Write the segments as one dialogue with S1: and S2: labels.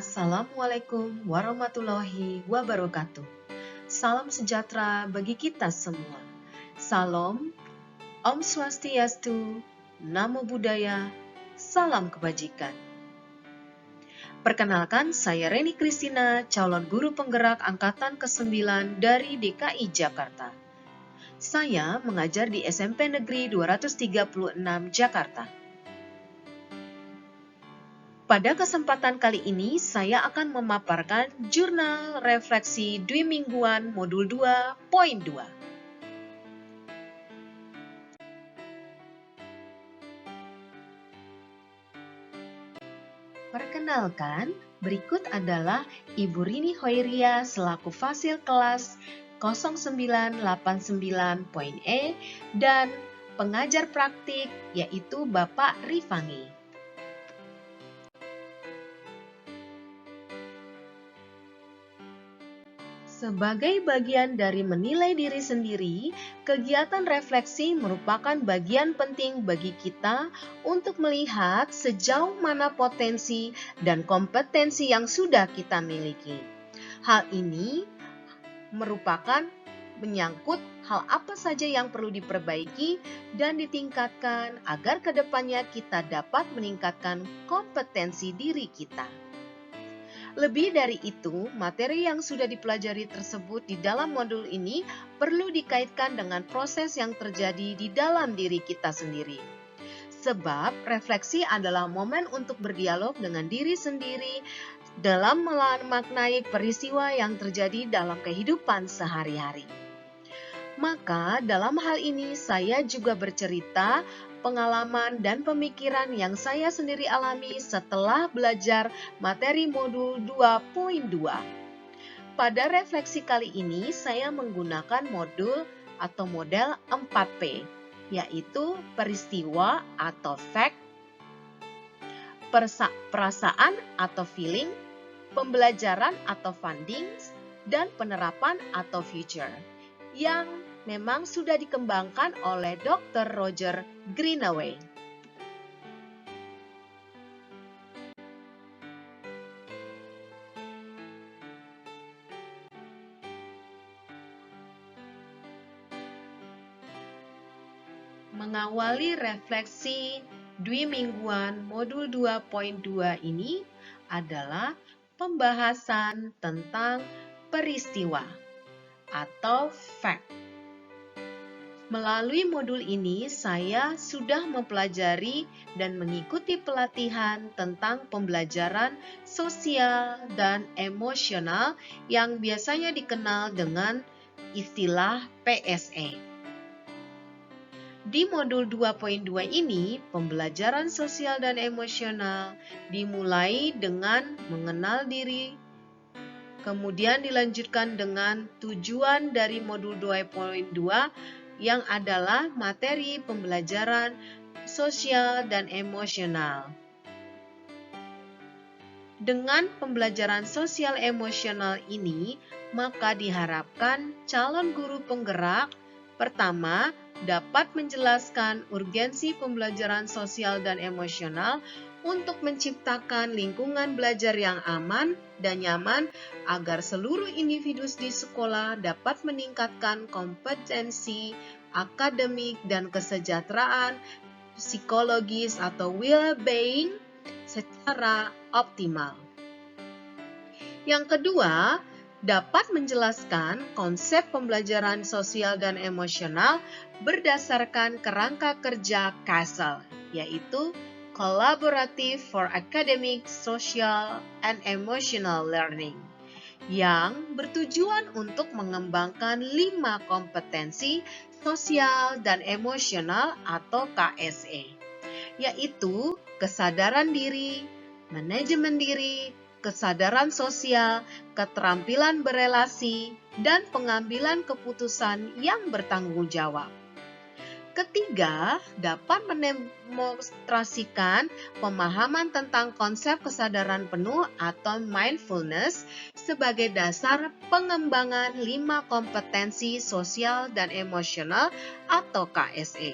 S1: Assalamualaikum warahmatullahi wabarakatuh. Salam sejahtera bagi kita semua. Salam, Om Swastiastu, Namo Buddhaya, salam kebajikan. Perkenalkan, saya Reni Kristina, calon guru penggerak angkatan ke-9 dari DKI Jakarta. Saya mengajar di SMP Negeri 236 Jakarta. Pada kesempatan kali ini, saya akan memaparkan jurnal refleksi Dwi Mingguan Modul 2.2. Perkenalkan, berikut adalah Ibu Rini Hoiria selaku fasil kelas 0989.E dan pengajar praktik yaitu Bapak Rifangi. Sebagai bagian dari menilai diri sendiri, kegiatan refleksi merupakan bagian penting bagi kita untuk melihat sejauh mana potensi dan kompetensi yang sudah kita miliki. Hal ini merupakan menyangkut hal apa saja yang perlu diperbaiki dan ditingkatkan agar kedepannya kita dapat meningkatkan kompetensi diri kita. Lebih dari itu, materi yang sudah dipelajari tersebut di dalam modul ini perlu dikaitkan dengan proses yang terjadi di dalam diri kita sendiri. Sebab refleksi adalah momen untuk berdialog dengan diri sendiri dalam memaknai peristiwa yang terjadi dalam kehidupan sehari-hari. Maka dalam hal ini saya juga bercerita pengalaman dan pemikiran yang saya sendiri alami setelah belajar materi modul 2.2. Pada refleksi kali ini saya menggunakan modul atau model 4P, yaitu peristiwa atau fact, perasaan atau feeling, pembelajaran atau findings, dan penerapan atau future, yang memang sudah dikembangkan oleh Dr. Roger Greenaway. Mengawali refleksi Dwi Mingguan Modul 2.2 ini adalah pembahasan tentang peristiwa atau fact. Melalui modul ini, saya sudah mempelajari dan mengikuti pelatihan tentang pembelajaran sosial dan emosional yang biasanya dikenal dengan istilah PSE. Di modul 2.2 ini, pembelajaran sosial dan emosional dimulai dengan mengenal diri, kemudian dilanjutkan dengan tujuan dari modul 2.2 yang adalah materi pembelajaran sosial dan emosional. Dengan pembelajaran sosial emosional ini, maka diharapkan calon guru penggerak pertama dapat menjelaskan urgensi pembelajaran sosial dan emosional untuk menciptakan lingkungan belajar yang aman dan nyaman agar seluruh individu di sekolah dapat meningkatkan kompetensi akademik dan kesejahteraan psikologis atau well-being secara optimal. Yang kedua, dapat menjelaskan konsep pembelajaran sosial dan emosional berdasarkan kerangka kerja CASEL, yaitu Collaborative for Academic, Social, and Emotional Learning, yang bertujuan untuk mengembangkan 5 kompetensi sosial dan emosional atau KSE, yaitu kesadaran diri, manajemen diri, kesadaran sosial, keterampilan berelasi, dan pengambilan keputusan yang bertanggung jawab. Ketiga, dapat mendemonstrasikan pemahaman tentang konsep kesadaran penuh atau mindfulness sebagai dasar pengembangan 5 kompetensi sosial dan emosional atau KSE.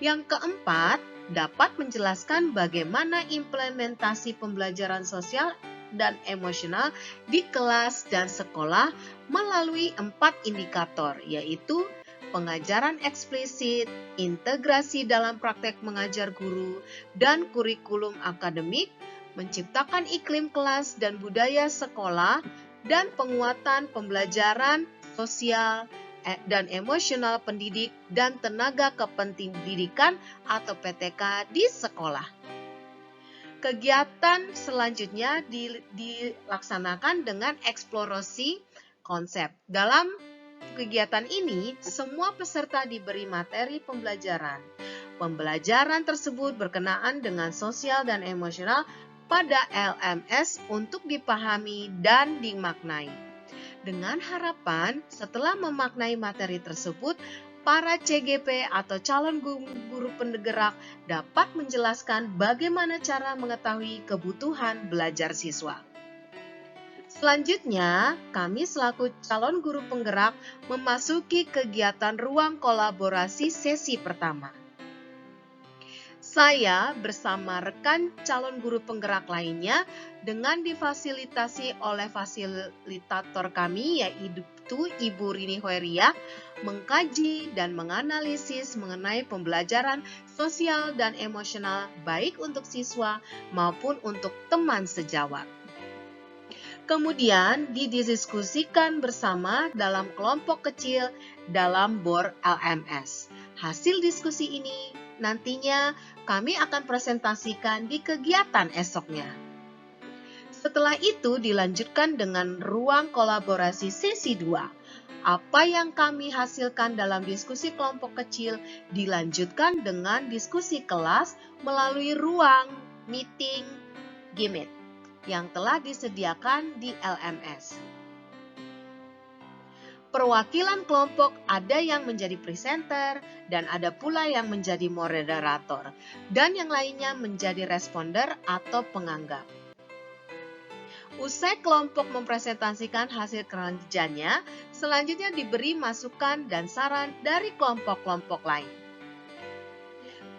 S1: Yang keempat, dapat menjelaskan bagaimana implementasi pembelajaran sosial dan emosional di kelas dan sekolah melalui 4 indikator, yaitu pengajaran eksplisit, integrasi dalam praktek mengajar guru, dan kurikulum akademik, menciptakan iklim kelas dan budaya sekolah, dan penguatan pembelajaran sosial dan emosional pendidik dan tenaga kependidikan atau PTK di sekolah. Kegiatan selanjutnya dilaksanakan dengan eksplorasi konsep. Dalam kegiatan ini, semua peserta diberi materi pembelajaran. Pembelajaran tersebut berkenaan dengan sosial dan emosional pada LMS untuk dipahami dan dimaknai. Dengan harapan setelah memaknai materi tersebut, para CGP atau calon guru penggerak dapat menjelaskan bagaimana cara mengetahui kebutuhan belajar siswa. Selanjutnya, kami selaku calon guru penggerak memasuki kegiatan ruang kolaborasi sesi pertama. Saya bersama rekan calon guru penggerak lainnya dengan difasilitasi oleh fasilitator kami yaitu Ibu Rini Hoeria mengkaji dan menganalisis mengenai pembelajaran sosial dan emosional baik untuk siswa maupun untuk teman sejawat. Kemudian didiskusikan bersama dalam kelompok kecil dalam BOR LMS. Hasil diskusi ini nantinya kami akan presentasikan di kegiatan esoknya. Setelah itu dilanjutkan dengan ruang kolaborasi sesi 2. Apa yang kami hasilkan dalam diskusi kelompok kecil dilanjutkan dengan diskusi kelas melalui ruang meeting Gimit yang telah disediakan di LMS. Perwakilan kelompok ada yang menjadi presenter dan ada pula yang menjadi moderator dan yang lainnya menjadi responder atau penganggap. Usai kelompok mempresentasikan hasil kerjanya, selanjutnya diberi masukan dan saran dari kelompok-kelompok lain.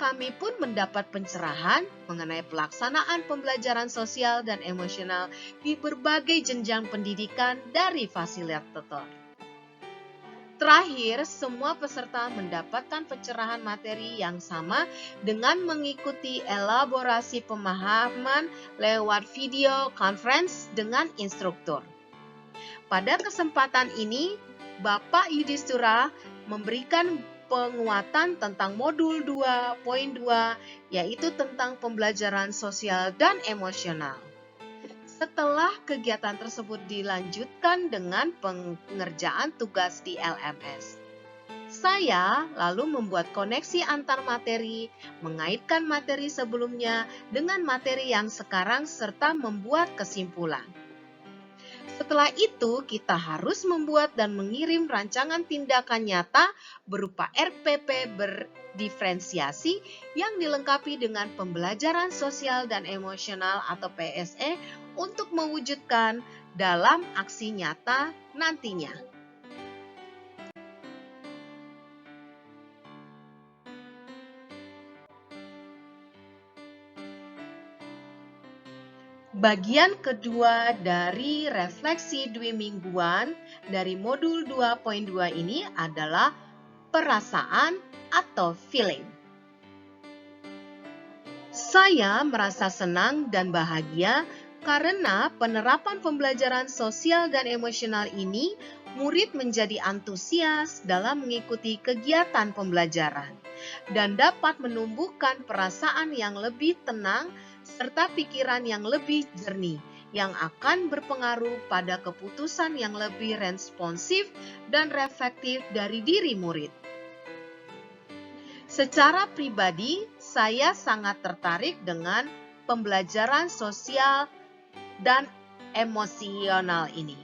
S1: Kami pun mendapat pencerahan mengenai pelaksanaan pembelajaran sosial dan emosional di berbagai jenjang pendidikan dari fasilitator. Terakhir, semua peserta mendapatkan pencerahan materi yang sama dengan mengikuti elaborasi pemahaman lewat video conference dengan instruktur. Pada kesempatan ini, Bapak Yudhistira memberikan penguatan tentang modul 2.2, yaitu tentang pembelajaran sosial dan emosional. Setelah kegiatan tersebut dilanjutkan dengan pengerjaan tugas di LMS. Saya lalu membuat koneksi antar materi, mengaitkan materi sebelumnya dengan materi yang sekarang serta membuat kesimpulan. Setelah itu, kita harus membuat dan mengirim rancangan tindakan nyata berupa RPP berdiferensiasi yang dilengkapi dengan pembelajaran sosial dan emosional atau PSE untuk mewujudkan dalam aksi nyata nantinya. Bagian kedua dari refleksi dwimingguan dari modul 2.2 ini adalah perasaan atau feeling. Saya merasa senang dan bahagia karena penerapan pembelajaran sosial dan emosional ini, murid menjadi antusias dalam mengikuti kegiatan pembelajaran dan dapat menumbuhkan perasaan yang lebih tenang serta pikiran yang lebih jernih yang akan berpengaruh pada keputusan yang lebih responsif dan reflektif dari diri murid. Secara pribadi, saya sangat tertarik dengan pembelajaran sosial dan emosional ini.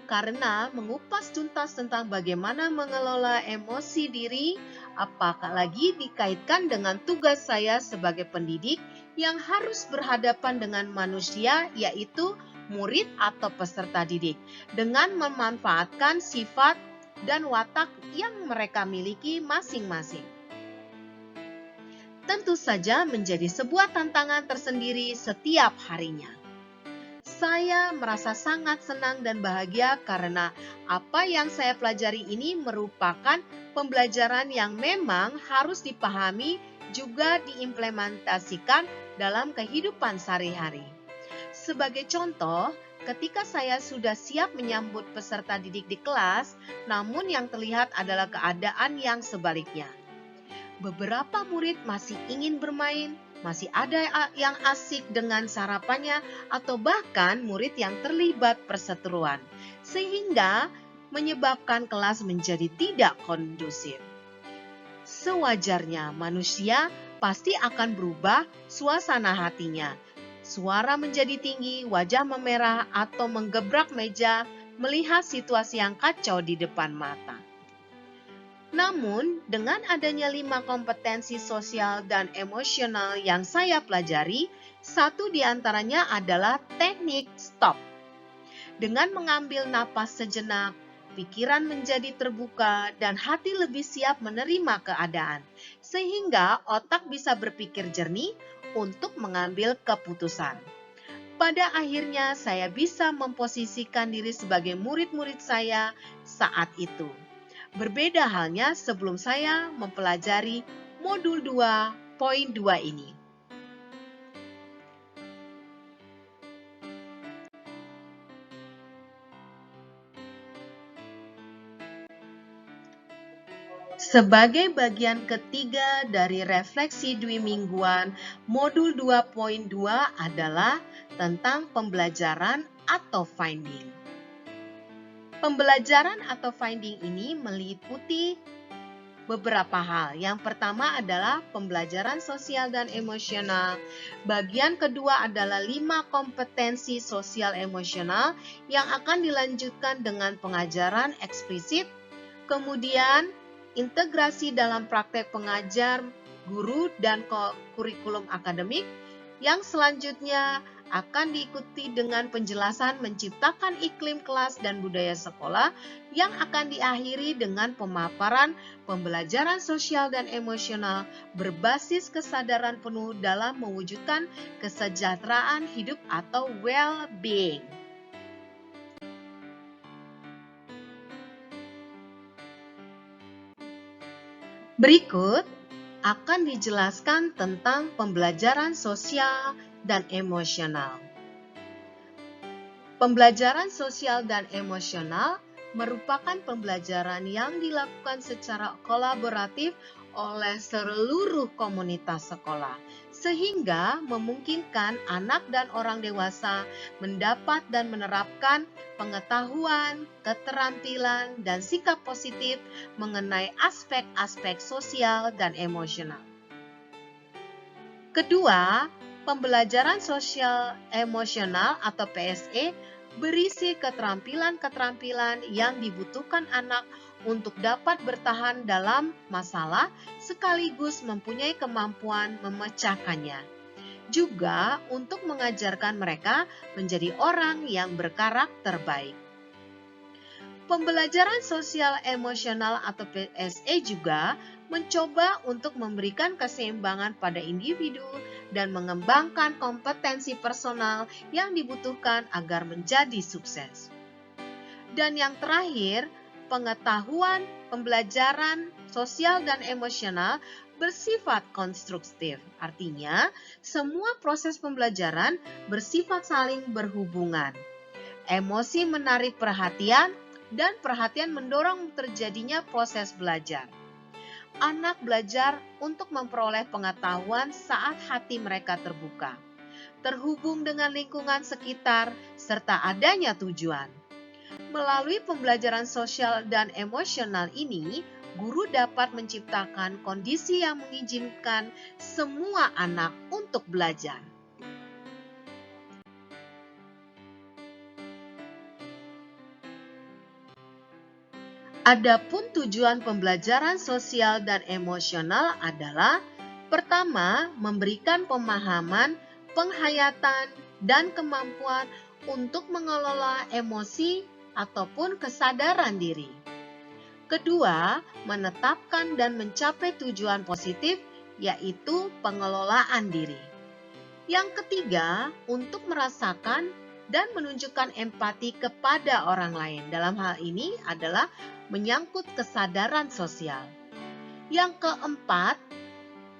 S1: Karena mengupas tuntas tentang bagaimana mengelola emosi diri, apalagi dikaitkan dengan tugas saya sebagai pendidik yang harus berhadapan dengan manusia, yaitu murid atau peserta didik, dengan memanfaatkan sifat dan watak yang mereka miliki masing-masing. Tentu saja menjadi sebuah tantangan tersendiri setiap harinya. Saya merasa sangat senang dan bahagia karena apa yang saya pelajari ini merupakan pembelajaran yang memang harus dipahami juga diimplementasikan dalam kehidupan sehari-hari. Sebagai contoh, ketika saya sudah siap menyambut peserta didik di kelas, namun yang terlihat adalah keadaan yang sebaliknya. Beberapa murid masih ingin bermain, masih ada yang asik dengan sarapannya, atau bahkan murid yang terlibat perseteruan, sehingga menyebabkan kelas menjadi tidak kondusif. Sewajarnya manusia pasti akan berubah suasana hatinya. Suara menjadi tinggi, wajah memerah, atau menggebrak meja melihat situasi yang kacau di depan mata. Namun, dengan adanya 5 kompetensi sosial dan emosional yang saya pelajari, satu di antaranya adalah teknik stop. Dengan mengambil napas sejenak, pikiran menjadi terbuka dan hati lebih siap menerima keadaan, sehingga otak bisa berpikir jernih untuk mengambil keputusan. Pada akhirnya, saya bisa memposisikan diri sebagai murid-murid saya saat itu. Berbeda halnya sebelum saya mempelajari modul 2.2 ini. Sebagai bagian ketiga dari refleksi dwi mingguan, modul 2.2 adalah tentang pembelajaran atau finding. Pembelajaran atau finding ini meliputi beberapa hal. Yang pertama adalah pembelajaran sosial dan emosional. Bagian kedua adalah 5 kompetensi sosial emosional yang akan dilanjutkan dengan pengajaran eksplisit. Kemudian integrasi dalam praktek pengajar, guru, dan kurikulum akademik. Yang selanjutnya akan diikuti dengan penjelasan menciptakan iklim kelas dan budaya sekolah yang akan diakhiri dengan pemaparan pembelajaran sosial dan emosional berbasis kesadaran penuh dalam mewujudkan kesejahteraan hidup atau well-being. Berikut akan dijelaskan tentang pembelajaran sosial dan emosional. Pembelajaran sosial dan emosional merupakan pembelajaran yang dilakukan secara kolaboratif oleh seluruh komunitas sekolah, sehingga memungkinkan anak dan orang dewasa mendapat dan menerapkan pengetahuan, keterampilan, dan sikap positif mengenai aspek-aspek sosial dan emosional. Kedua, pembelajaran sosial emosional atau PSE berisi keterampilan-keterampilan yang dibutuhkan anak untuk dapat bertahan dalam masalah sekaligus mempunyai kemampuan memecahkannya. Juga untuk mengajarkan mereka menjadi orang yang berkarakter baik. Pembelajaran sosial emosional atau PSE juga mencoba untuk memberikan keseimbangan pada individu dan mengembangkan kompetensi personal yang dibutuhkan agar menjadi sukses. Dan yang terakhir, pengetahuan pembelajaran sosial dan emosional bersifat konstruktif. Artinya, semua proses pembelajaran bersifat saling berhubungan. Emosi menarik perhatian dan perhatian mendorong terjadinya proses belajar. Anak belajar untuk memperoleh pengetahuan saat hati mereka terbuka, terhubung dengan lingkungan sekitar, serta adanya tujuan. Melalui pembelajaran sosial dan emosional ini, guru dapat menciptakan kondisi yang mengizinkan semua anak untuk belajar. Adapun tujuan pembelajaran sosial dan emosional adalah pertama, memberikan pemahaman, penghayatan, dan kemampuan untuk mengelola emosi ataupun kesadaran diri. Kedua, menetapkan dan mencapai tujuan positif, yaitu pengelolaan diri. Yang ketiga, untuk merasakan dan menunjukkan empati kepada orang lain. Dalam hal ini adalah menyangkut kesadaran sosial. Yang keempat,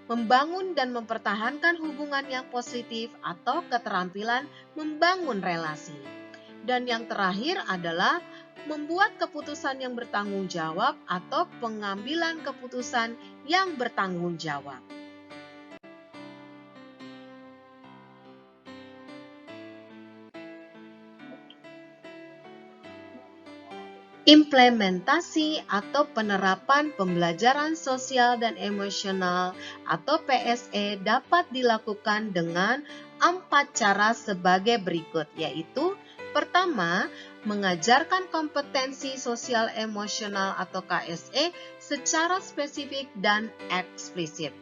S1: membangun dan mempertahankan hubungan yang positif atau keterampilan membangun relasi. Dan yang terakhir adalah membuat keputusan yang bertanggung jawab atau pengambilan keputusan yang bertanggung jawab. Implementasi atau penerapan pembelajaran sosial dan emosional atau PSE dapat dilakukan dengan 4 cara sebagai berikut, yaitu pertama, mengajarkan kompetensi sosial emosional atau KSE secara spesifik dan eksplisit.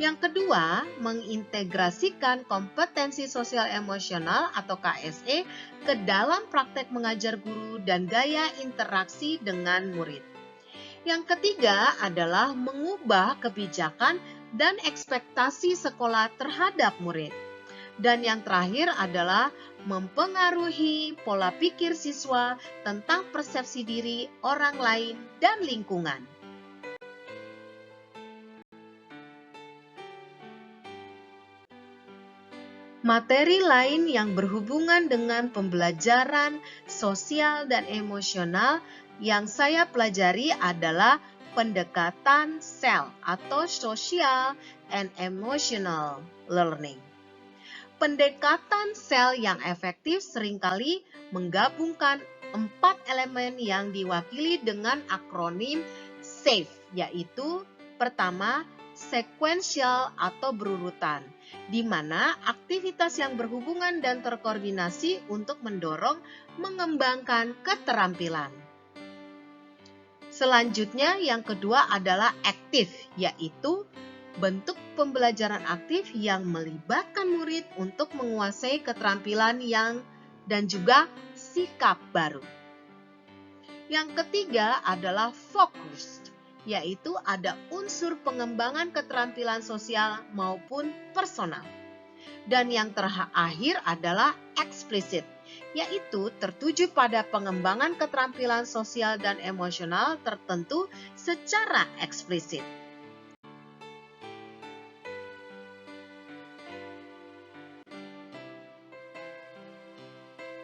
S1: Yang kedua, mengintegrasikan kompetensi sosial emosional atau KSE ke dalam praktek mengajar guru dan gaya interaksi dengan murid. Yang ketiga adalah mengubah kebijakan dan ekspektasi sekolah terhadap murid. Dan yang terakhir adalah mempengaruhi pola pikir siswa tentang persepsi diri orang lain dan lingkungan. Materi lain yang berhubungan dengan pembelajaran sosial dan emosional yang saya pelajari adalah pendekatan SEL atau Social and Emotional Learning. Pendekatan SEL yang efektif seringkali menggabungkan 4 elemen yang diwakili dengan akronim SAFE, yaitu pertama, sekuensial atau berurutan, di mana aktivitas yang berhubungan dan terkoordinasi untuk mendorong mengembangkan keterampilan. Selanjutnya yang kedua adalah aktif, yaitu bentuk pembelajaran aktif yang melibatkan murid untuk menguasai keterampilan dan juga sikap baru. Yang ketiga adalah fokus, yaitu ada unsur pengembangan keterampilan sosial maupun personal. Dan yang terakhir adalah eksplisit, yaitu tertuju pada pengembangan keterampilan sosial dan emosional tertentu secara eksplisit.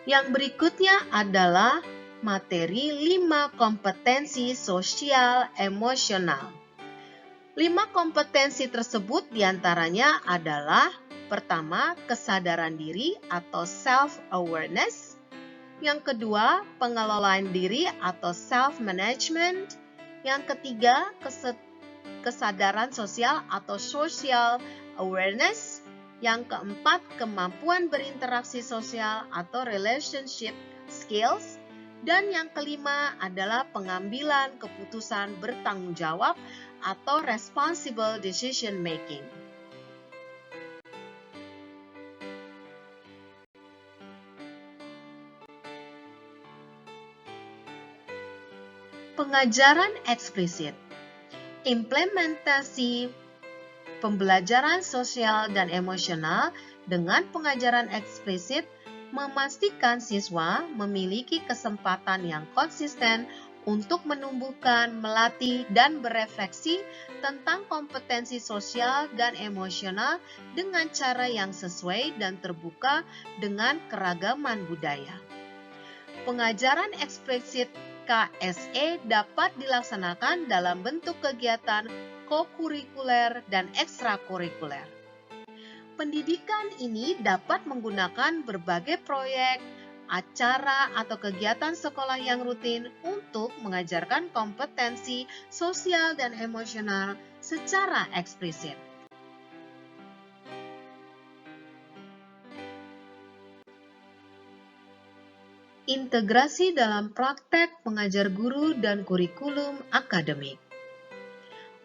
S1: Yang berikutnya adalah materi 5 kompetensi sosial emosional. 5 kompetensi tersebut diantaranya adalah pertama, kesadaran diri atau self-awareness. Yang kedua, pengelolaan diri atau self-management. Yang ketiga, kesadaran sosial atau social awareness. Yang keempat, kemampuan berinteraksi sosial atau relationship skills. Dan yang kelima adalah pengambilan keputusan bertanggung jawab atau responsible decision making. Pengajaran eksplisit. Implementasi pembelajaran sosial dan emosional dengan pengajaran eksplisit memastikan siswa memiliki kesempatan yang konsisten untuk menumbuhkan, melatih, dan berefleksi tentang kompetensi sosial dan emosional dengan cara yang sesuai dan terbuka dengan keragaman budaya. Pengajaran eksplisit KSE dapat dilaksanakan dalam bentuk kegiatan kokurikuler dan ekstrakurikuler. Pendidikan ini dapat menggunakan berbagai proyek, acara, atau kegiatan sekolah yang rutin untuk mengajarkan kompetensi sosial dan emosional secara eksplisit. Integrasi dalam praktek pengajar guru dan kurikulum akademik.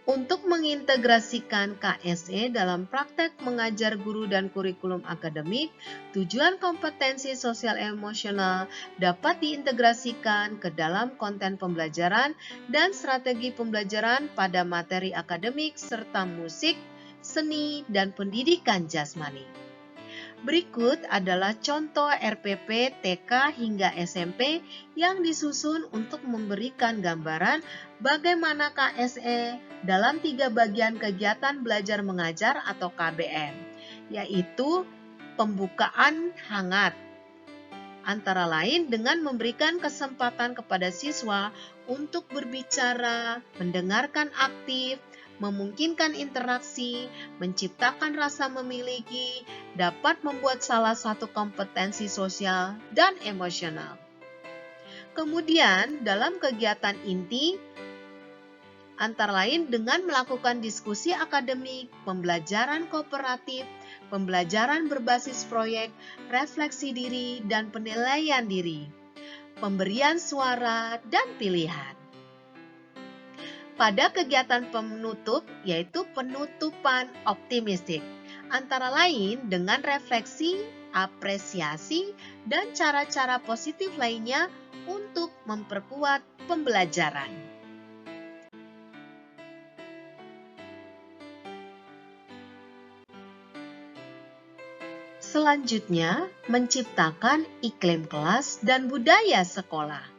S1: Untuk mengintegrasikan KSE dalam praktek mengajar guru dan kurikulum akademik, tujuan kompetensi sosial emosional dapat diintegrasikan ke dalam konten pembelajaran dan strategi pembelajaran pada materi akademik serta musik, seni, dan pendidikan jasmani. Berikut adalah contoh RPP TK hingga SMP yang disusun untuk memberikan gambaran bagaimana KSE dalam 3 bagian kegiatan belajar mengajar atau KBM, yaitu pembukaan hangat, antara lain dengan memberikan kesempatan kepada siswa untuk berbicara, mendengarkan aktif, memungkinkan interaksi, menciptakan rasa memiliki, dapat membuat salah satu kompetensi sosial dan emosional. Kemudian, dalam kegiatan inti, antara lain dengan melakukan diskusi akademik, pembelajaran kooperatif, pembelajaran berbasis proyek, refleksi diri, dan penilaian diri, pemberian suara, dan pilihan. Pada kegiatan penutup, yaitu penutupan optimistik, antara lain dengan refleksi, apresiasi, dan cara-cara positif lainnya untuk memperkuat pembelajaran. Selanjutnya, menciptakan iklim kelas dan budaya sekolah.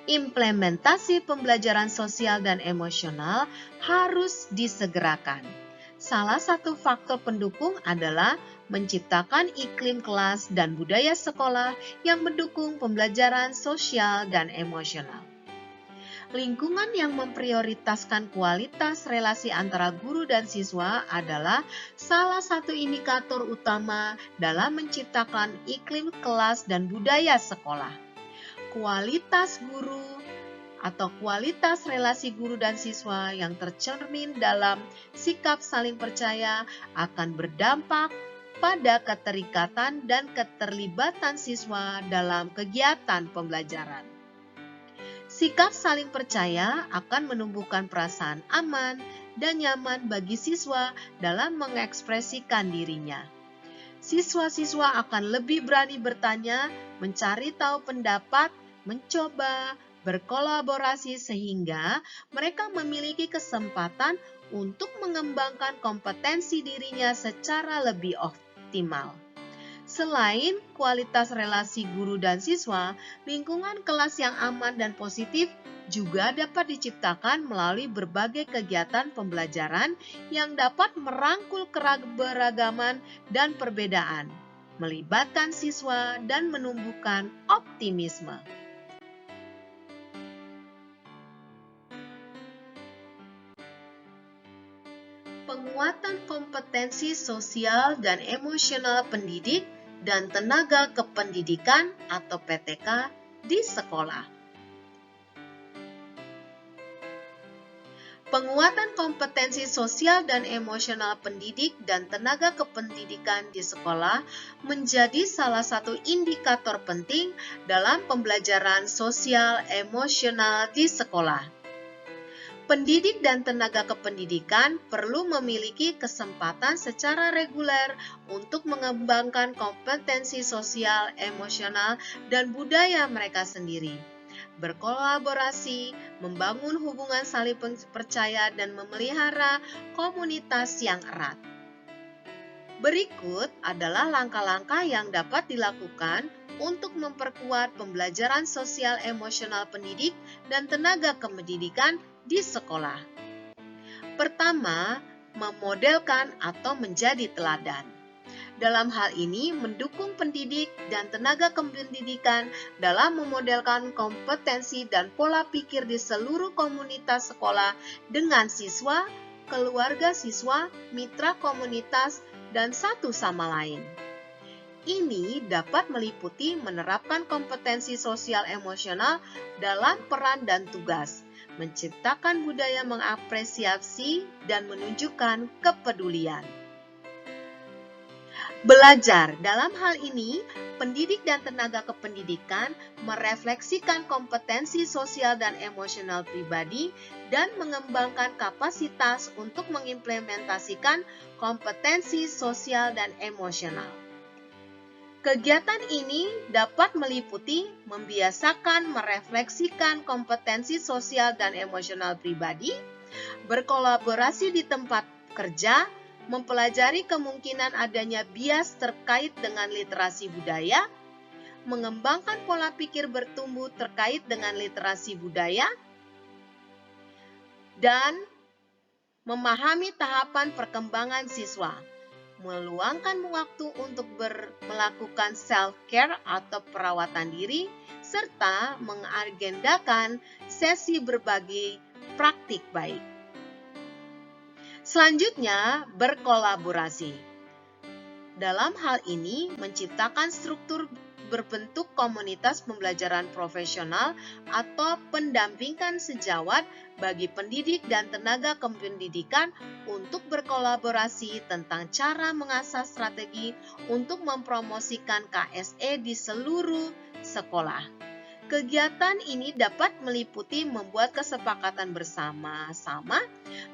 S1: Implementasi pembelajaran sosial dan emosional harus disegerakan. Salah satu faktor pendukung adalah menciptakan iklim kelas dan budaya sekolah yang mendukung pembelajaran sosial dan emosional. Lingkungan yang memprioritaskan kualitas relasi antara guru dan siswa adalah salah satu indikator utama dalam menciptakan iklim kelas dan budaya sekolah. Kualitas guru atau kualitas relasi guru dan siswa yang tercermin dalam sikap saling percaya akan berdampak pada keterikatan dan keterlibatan siswa dalam kegiatan pembelajaran. Sikap saling percaya akan menumbuhkan perasaan aman dan nyaman bagi siswa dalam mengekspresikan dirinya. Siswa-siswa akan lebih berani bertanya, mencari tahu pendapat, mencoba, berkolaborasi sehingga mereka memiliki kesempatan untuk mengembangkan kompetensi dirinya secara lebih optimal. Selain kualitas relasi guru dan siswa, lingkungan kelas yang aman dan positif juga dapat diciptakan melalui berbagai kegiatan pembelajaran yang dapat merangkul keberagaman dan perbedaan, melibatkan siswa dan menumbuhkan optimisme. Penguatan kompetensi sosial dan emosional pendidik dan tenaga kependidikan atau PTK di sekolah. Penguatan kompetensi sosial dan emosional pendidik dan tenaga kependidikan di sekolah menjadi salah satu indikator penting dalam pembelajaran sosial emosional di sekolah. Pendidik dan tenaga kependidikan perlu memiliki kesempatan secara reguler untuk mengembangkan kompetensi sosial, emosional, dan budaya mereka sendiri, berkolaborasi, membangun hubungan saling percaya, dan memelihara komunitas yang erat. Berikut adalah langkah-langkah yang dapat dilakukan untuk memperkuat pembelajaran sosial emosional pendidik dan tenaga kependidikan di sekolah. Pertama, memodelkan atau menjadi teladan. Dalam hal ini, mendukung pendidik dan tenaga kependidikan dalam memodelkan kompetensi dan pola pikir di seluruh komunitas sekolah dengan siswa, keluarga siswa, mitra komunitas, dan satu sama lain. Ini dapat meliputi menerapkan kompetensi sosial emosional dalam peran dan tugas, menciptakan budaya mengapresiasi dan menunjukkan kepedulian. Belajar dalam hal ini, pendidik dan tenaga kependidikan merefleksikan kompetensi sosial dan emosional pribadi dan mengembangkan kapasitas untuk mengimplementasikan kompetensi sosial dan emosional. Kegiatan ini dapat meliputi membiasakan merefleksikan kompetensi sosial dan emosional pribadi, berkolaborasi di tempat kerja, mempelajari kemungkinan adanya bias terkait dengan literasi budaya, mengembangkan pola pikir bertumbuh terkait dengan literasi budaya, dan memahami tahapan perkembangan siswa, meluangkan waktu untuk melakukan self-care atau perawatan diri, serta mengagendakan sesi berbagi praktik baik. Selanjutnya, berkolaborasi. Dalam hal ini, menciptakan struktur berbentuk komunitas pembelajaran profesional atau pendampingan sejawat bagi pendidik dan tenaga kependidikan untuk berkolaborasi tentang cara mengasah strategi untuk mempromosikan KSE di seluruh sekolah. Kegiatan ini dapat meliputi membuat kesepakatan bersama-sama,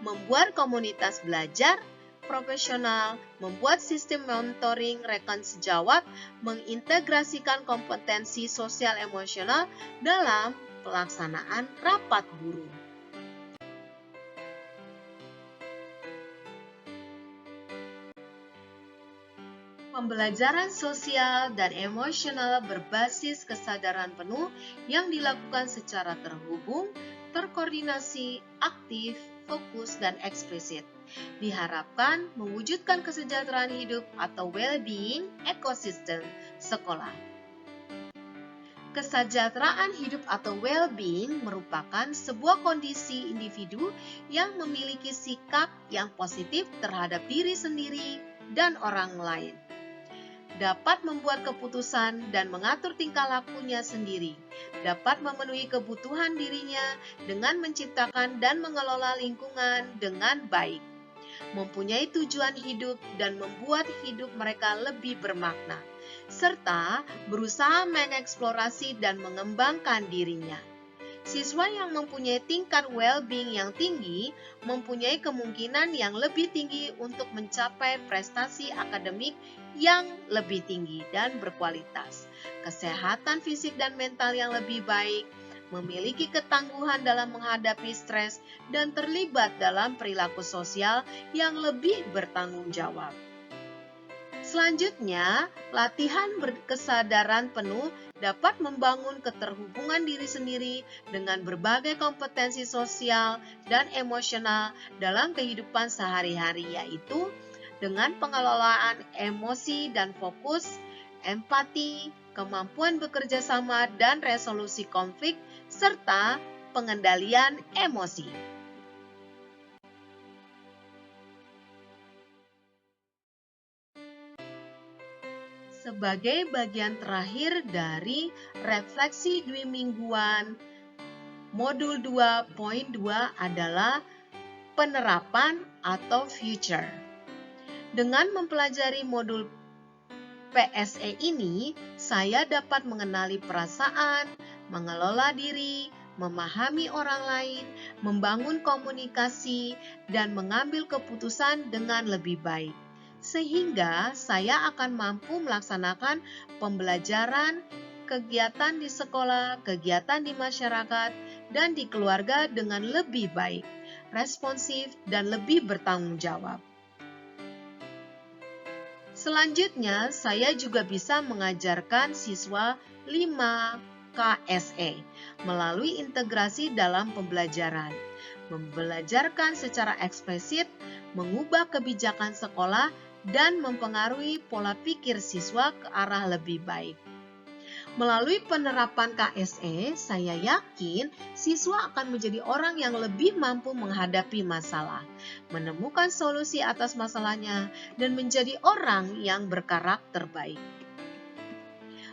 S1: membuat komunitas belajar profesional, membuat sistem monitoring rekan sejawat, mengintegrasikan kompetensi sosial emosional dalam pelaksanaan rapat guru. Pembelajaran sosial dan emosional berbasis kesadaran penuh yang dilakukan secara terhubung, terkoordinasi, aktif, fokus, dan eksplisit. Diharapkan mewujudkan kesejahteraan hidup atau well-being ekosistem sekolah. Kesejahteraan hidup atau well-being merupakan sebuah kondisi individu yang memiliki sikap yang positif terhadap diri sendiri dan orang lain. Dapat membuat keputusan dan mengatur tingkah lakunya sendiri, dapat memenuhi kebutuhan dirinya dengan menciptakan dan mengelola lingkungan dengan baik, mempunyai tujuan hidup dan membuat hidup mereka lebih bermakna, serta berusaha mengeksplorasi dan mengembangkan dirinya. Siswa yang mempunyai tingkat well-being yang tinggi mempunyai kemungkinan yang lebih tinggi untuk mencapai prestasi akademik yang lebih tinggi dan berkualitas, kesehatan fisik dan mental yang lebih baik, memiliki ketangguhan dalam menghadapi stres, dan terlibat dalam perilaku sosial yang lebih bertanggung jawab. Selanjutnya, latihan berkesadaran penuh dapat membangun keterhubungan diri sendiri dengan berbagai kompetensi sosial dan emosional dalam kehidupan sehari-hari, yaitu dengan pengelolaan emosi dan fokus, empati, kemampuan bekerja sama dan resolusi konflik, serta pengendalian emosi. Sebagai bagian terakhir dari refleksi dwimingguan, modul 2.2 adalah penerapan atau future. Dengan mempelajari modul PSE ini, saya dapat mengenali perasaan, mengelola diri, memahami orang lain, membangun komunikasi, dan mengambil keputusan dengan lebih baik. Sehingga saya akan mampu melaksanakan pembelajaran, kegiatan di sekolah, kegiatan di masyarakat, dan di keluarga dengan lebih baik, responsif, dan lebih bertanggung jawab. Selanjutnya, saya juga bisa mengajarkan siswa 5 KSE melalui integrasi dalam pembelajaran, membelajarkan secara eksplisit, mengubah kebijakan sekolah, dan mempengaruhi pola pikir siswa ke arah lebih baik. Melalui penerapan KSE, saya yakin siswa akan menjadi orang yang lebih mampu menghadapi masalah, menemukan solusi atas masalahnya, dan menjadi orang yang berkarakter baik.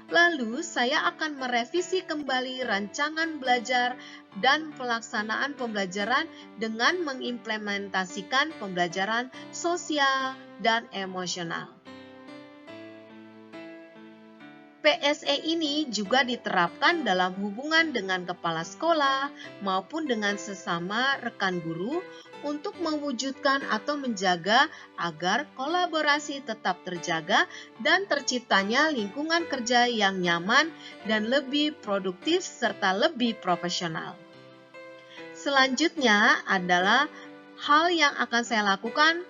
S1: Lalu, saya akan merevisi kembali rancangan belajar dan pelaksanaan pembelajaran dengan mengimplementasikan pembelajaran sosial dan emosional. PSE ini juga diterapkan dalam hubungan dengan kepala sekolah maupun dengan sesama rekan guru untuk mewujudkan atau menjaga agar kolaborasi tetap terjaga dan terciptanya lingkungan kerja yang nyaman dan lebih produktif serta lebih profesional. Selanjutnya adalah hal yang akan saya lakukan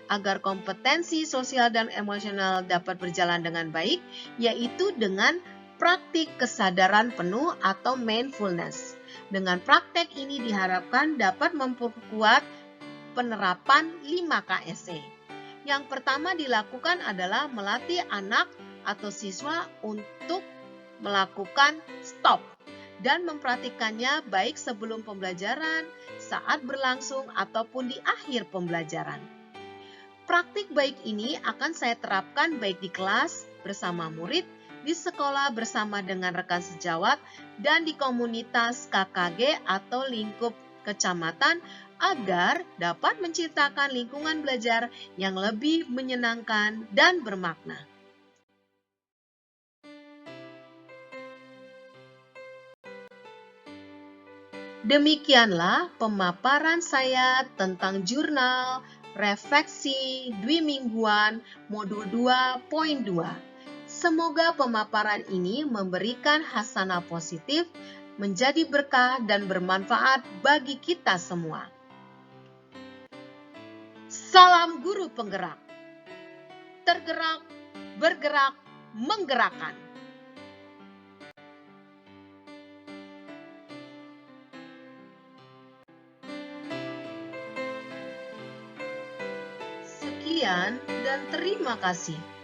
S1: agar kompetensi sosial dan emosional dapat berjalan dengan baik, yaitu dengan praktik kesadaran penuh atau mindfulness. Dengan praktek ini diharapkan dapat memperkuat penerapan 5KSE. Yang pertama dilakukan adalah melatih anak atau siswa untuk melakukan stop dan mempraktikkannya baik sebelum pembelajaran, saat berlangsung, ataupun di akhir pembelajaran. Praktik baik ini akan saya terapkan baik di kelas bersama murid, di sekolah bersama dengan rekan sejawat, dan di komunitas KKG atau lingkup kecamatan agar dapat menciptakan lingkungan belajar yang lebih menyenangkan dan bermakna. Demikianlah pemaparan saya tentang jurnal refleksi dwimingguan modul 2.2. Semoga pemaparan ini memberikan hasanah positif, menjadi berkah dan bermanfaat bagi kita semua. Salam guru penggerak. Tergerak, bergerak, menggerakkan. Sekian dan terima kasih.